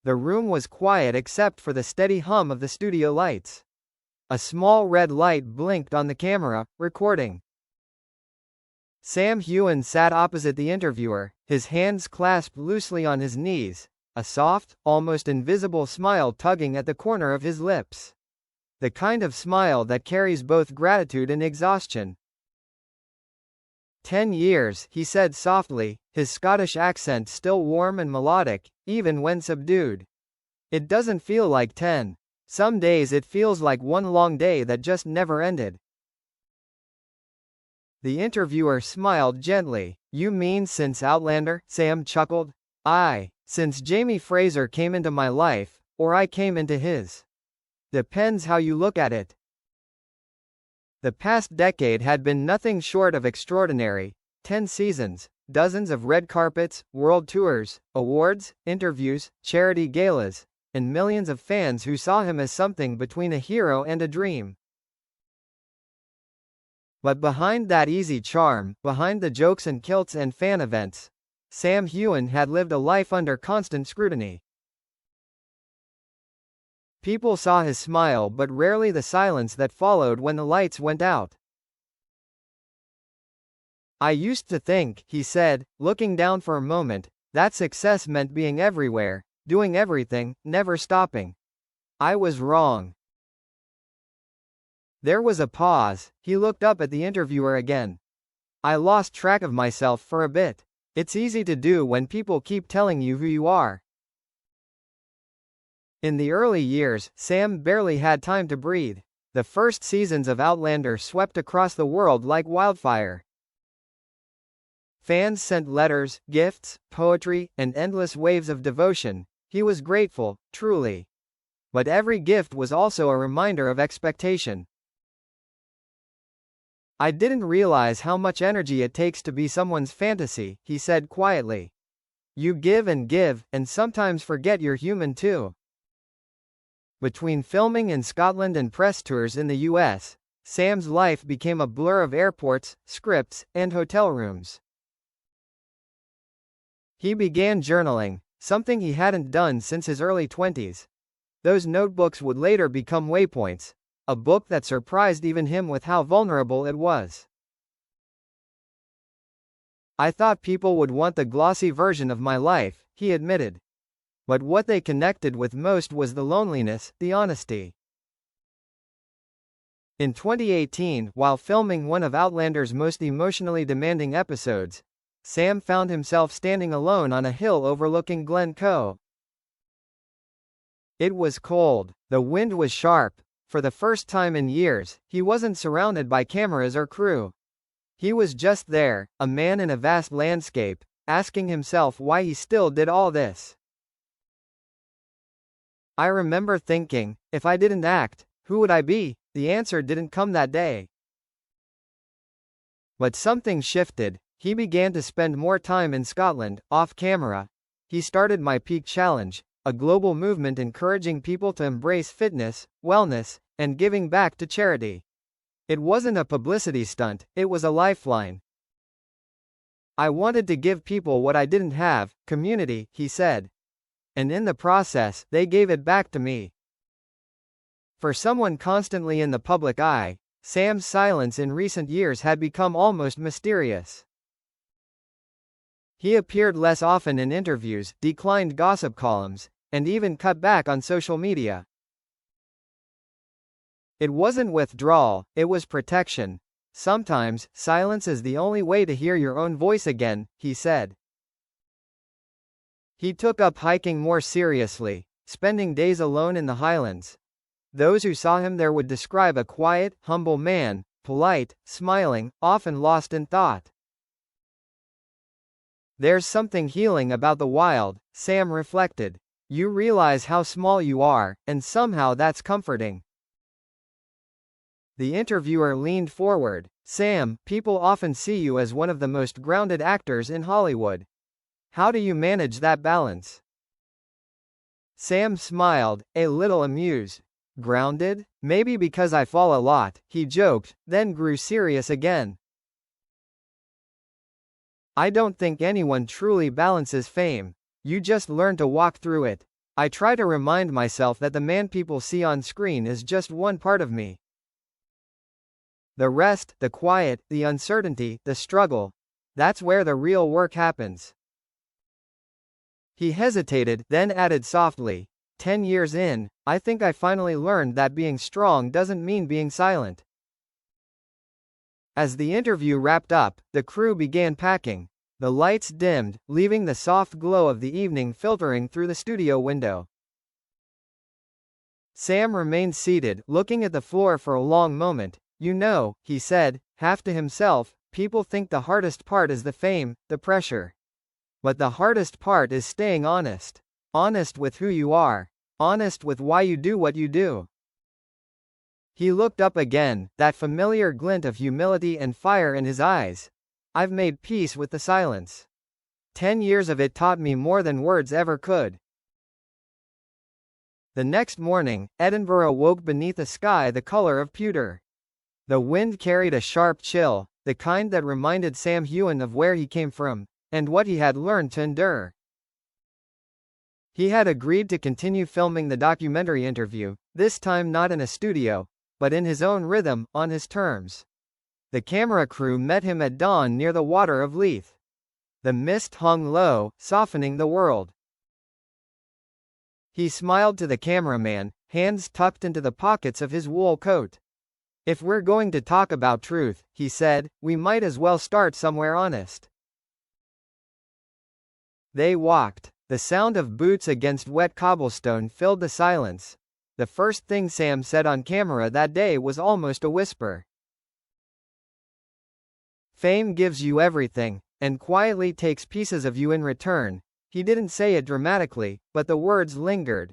The room was quiet except for the steady hum of the studio lights. A small red light blinked on the camera, recording. Sam Heughan sat opposite the interviewer, his hands clasped loosely on his knees, a soft, almost invisible smile tugging at the corner of his lips. The kind of smile that carries both gratitude and exhaustion. 10 years, he said softly, his Scottish accent still warm and melodic, even when subdued. It doesn't feel like 10. Some days it feels like one long day that just never ended. The interviewer smiled gently. You mean since Outlander? Sam chuckled. Aye, since Jamie Fraser came into my life, or I came into his. Depends how you look at it. The past decade had been nothing short of extraordinary. 10 seasons, dozens of red carpets, world tours, awards, interviews, charity galas, and millions of fans who saw him as something between a hero and a dream. But behind that easy charm, behind the jokes and kilts and fan events, Sam Heughan had lived a life under constant scrutiny. People saw his smile but rarely the silence that followed when the lights went out. I used to think, he said, looking down for a moment, that success meant being everywhere, doing everything, never stopping. I was wrong. There was a pause. He looked up at the interviewer again. I lost track of myself for a bit. It's easy to do when people keep telling you who you are. In the early years, Sam barely had time to breathe. The first seasons of Outlander swept across the world like wildfire. Fans sent letters, gifts, poetry, and endless waves of devotion. He was grateful, truly. But every gift was also a reminder of expectation. I didn't realize how much energy it takes to be someone's fantasy, he said quietly. You give, and sometimes forget you're human too. Between filming in Scotland and press tours in the US, Sam's life became a blur of airports, scripts, and hotel rooms. He began journaling, something he hadn't done since his early 20s. Those notebooks would later become waypoints, a book that surprised even him with how vulnerable it was. I thought people would want the glossy version of my life, he admitted. But what they connected with most was the loneliness, the honesty. In 2018, while filming one of Outlander's most emotionally demanding episodes, Sam found himself standing alone on a hill overlooking Glen Coe. It was cold. The wind was sharp. For the first time in years, he wasn't surrounded by cameras or crew. He was just there, a man in a vast landscape, asking himself why he still did all this. I remember thinking, if I didn't act, who would I be? The answer didn't come that day. But something shifted. He began to spend more time in Scotland, off camera. He started My Peak Challenge, a global movement encouraging people to embrace fitness, wellness, and giving back to charity. It wasn't a publicity stunt, it was a lifeline. I wanted to give people what I didn't have, community, he said. And in the process, they gave it back to me. For someone constantly in the public eye, Sam's silence in recent years had become almost mysterious. He appeared less often in interviews, declined gossip columns, and even cut back on social media. It wasn't withdrawal, it was protection. Sometimes, silence is the only way to hear your own voice again, he said. He took up hiking more seriously, spending days alone in the Highlands. Those who saw him there would describe a quiet, humble man, polite, smiling, often lost in thought. There's something healing about the wild, Sam reflected. You realize how small you are, and somehow that's comforting. The interviewer leaned forward. Sam, people often see you as one of the most grounded actors in Hollywood. How do you manage that balance? Sam smiled, a little amused. Grounded? Maybe because I fall a lot, he joked, then grew serious again. I don't think anyone truly balances fame. You just learn to walk through it. I try to remind myself that the man people see on screen is just one part of me. The rest, the quiet, the uncertainty, the struggle, that's where the real work happens. He hesitated, then added softly, 10 years in, I think I finally learned that being strong doesn't mean being silent. As the interview wrapped up, the crew began packing. The lights dimmed, leaving the soft glow of the evening filtering through the studio window. Sam remained seated, looking at the floor for a long moment. You know, he said, half to himself, people think the hardest part is the fame, the pressure. But the hardest part is staying honest. Honest with who you are. Honest with why you do what you do. He looked up again, that familiar glint of humility and fire in his eyes. I've made peace with the silence. 10 years of it taught me more than words ever could. The next morning, Edinburgh woke beneath a sky the color of pewter. The wind carried a sharp chill, the kind that reminded Sam Heughan of where he came from, and what he had learned to endure. He had agreed to continue filming the documentary interview, this time not in a studio, but in his own rhythm, on his terms. The camera crew met him at dawn near the water of Leith. The mist hung low, softening the world. He smiled to the cameraman, hands tucked into the pockets of his wool coat. If we're going to talk about truth, he said, we might as well start somewhere honest. They walked. The sound of boots against wet cobblestone filled the silence. The first thing Sam said on camera that day was almost a whisper. Fame gives you everything, and quietly takes pieces of you in return. He didn't say it dramatically, but the words lingered.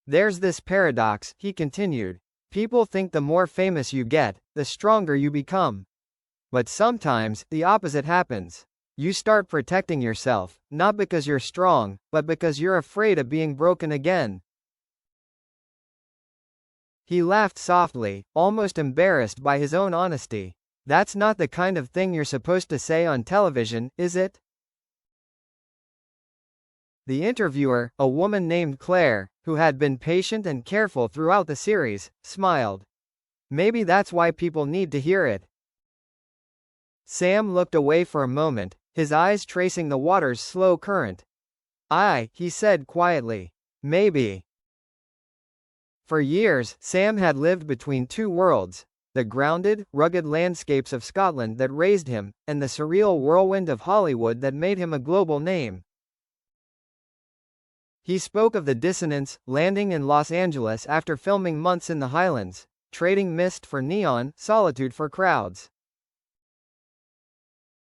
There's this paradox, he continued. People think the more famous you get, the stronger you become. But sometimes, the opposite happens. You start protecting yourself, not because you're strong, but because you're afraid of being broken again. He laughed softly, almost embarrassed by his own honesty. That's not the kind of thing you're supposed to say on television, is it? The interviewer, a woman named Claire, who had been patient and careful throughout the series, smiled. Maybe that's why people need to hear it. Sam looked away for a moment, his eyes tracing the water's slow current. He said quietly. Maybe. For years, Sam had lived between two worlds. The grounded, rugged landscapes of Scotland that raised him, and the surreal whirlwind of Hollywood that made him a global name. He spoke of the dissonance, landing in Los Angeles after filming months in the Highlands, trading mist for neon, solitude for crowds.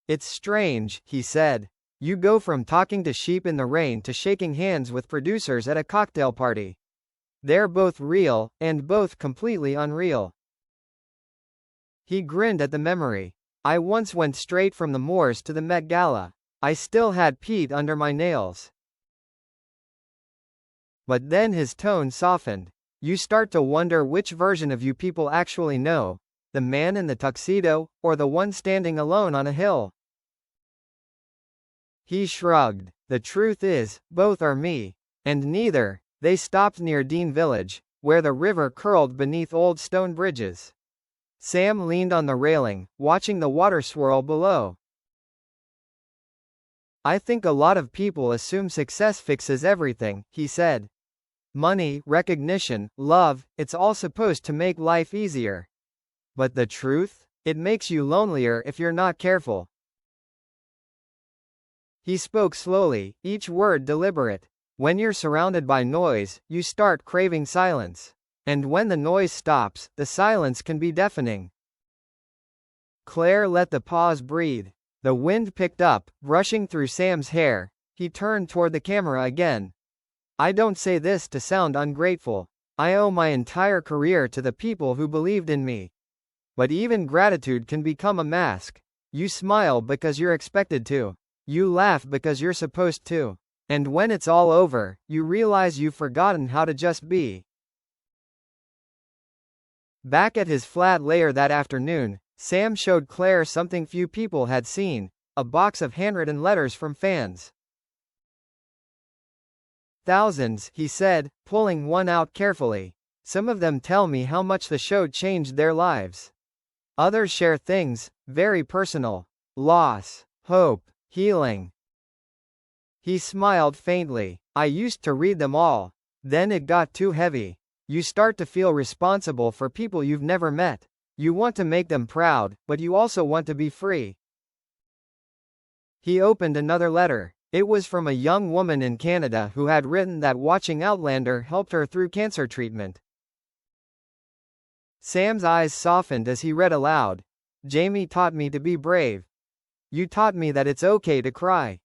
It's strange, he said. You go from talking to sheep in the rain to shaking hands with producers at a cocktail party. They're both real, and both completely unreal. He grinned at the memory. I once went straight from the moors to the Met Gala. I still had peat under my nails. But then his tone softened. You start to wonder which version of you people actually know, the man in the tuxedo, or the one standing alone on a hill. He shrugged. The truth is, both are me. And neither. They stopped near Dean Village, where the river curled beneath old stone bridges. Sam leaned on the railing, watching the water swirl below. I think a lot of people assume success fixes everything, he said. Money, recognition, love, it's all supposed to make life easier. But the truth? It makes you lonelier if you're not careful. He spoke slowly, each word deliberate. When you're surrounded by noise, you start craving silence. And when the noise stops, the silence can be deafening. Claire let the pause breathe. The wind picked up, brushing through Sam's hair. He turned toward the camera again. I don't say this to sound ungrateful. I owe my entire career to the people who believed in me. But even gratitude can become a mask. You smile because you're expected to. You laugh because you're supposed to. And when it's all over, you realize you've forgotten how to just be. Back at his flat lair that afternoon, Sam showed Claire something few people had seen, a box of handwritten letters from fans. Thousands, he said, pulling one out carefully. Some of them tell me how much the show changed their lives. Others share things, very personal. Loss, hope, healing. He smiled faintly. I used to read them all. Then it got too heavy. You start to feel responsible for people you've never met. You want to make them proud, but you also want to be free. He opened another letter. It was from a young woman in Canada who had written that watching Outlander helped her through cancer treatment. Sam's eyes softened as he read aloud. Jamie taught me to be brave. You taught me that it's okay to cry.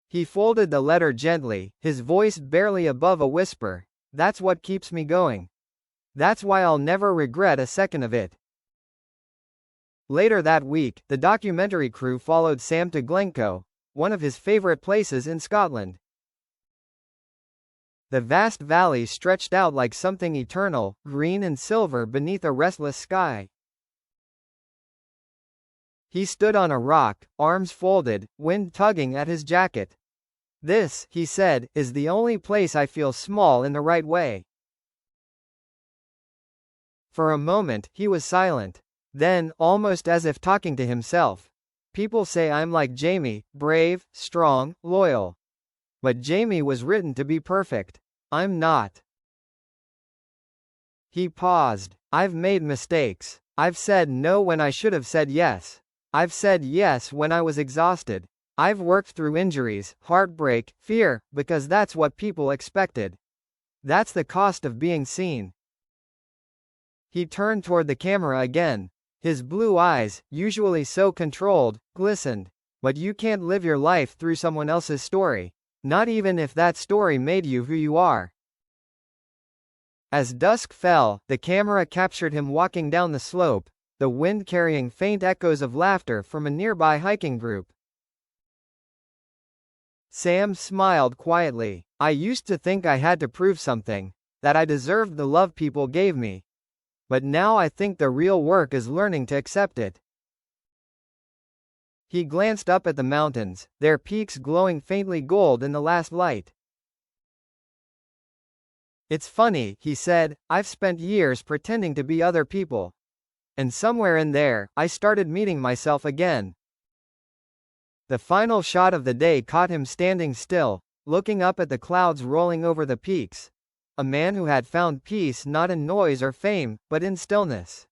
He folded the letter gently, his voice barely above a whisper. That's what keeps me going. That's why I'll never regret a second of it. Later that week, the documentary crew followed Sam to Glencoe, one of his favorite places in Scotland. The vast valley stretched out like something eternal, green and silver beneath a restless sky. He stood on a rock, arms folded, wind tugging at his jacket. This, he said, is the only place I feel small in the right way. For a moment, he was silent. Then, almost as if talking to himself, people say I'm like Jamie, brave, strong, loyal. But Jamie was written to be perfect. I'm not. He paused. I've made mistakes. I've said no when I should have said yes. I've said yes when I was exhausted. I've worked through injuries, heartbreak, fear, because that's what people expected. That's the cost of being seen. He turned toward the camera again. His blue eyes, usually so controlled, glistened. But you can't live your life through someone else's story. Not even if that story made you who you are. As dusk fell, the camera captured him walking down the slope, the wind carrying faint echoes of laughter from a nearby hiking group. Sam smiled quietly. I used to think I had to prove something, that I deserved the love people gave me. But now I think the real work is learning to accept it. He glanced up at the mountains, their peaks glowing faintly gold in the last light. It's funny, he said, I've spent years pretending to be other people. And somewhere in there, I started meeting myself again. The final shot of the day caught him standing still, looking up at the clouds rolling over the peaks. A man who had found peace not in noise or fame, but in stillness.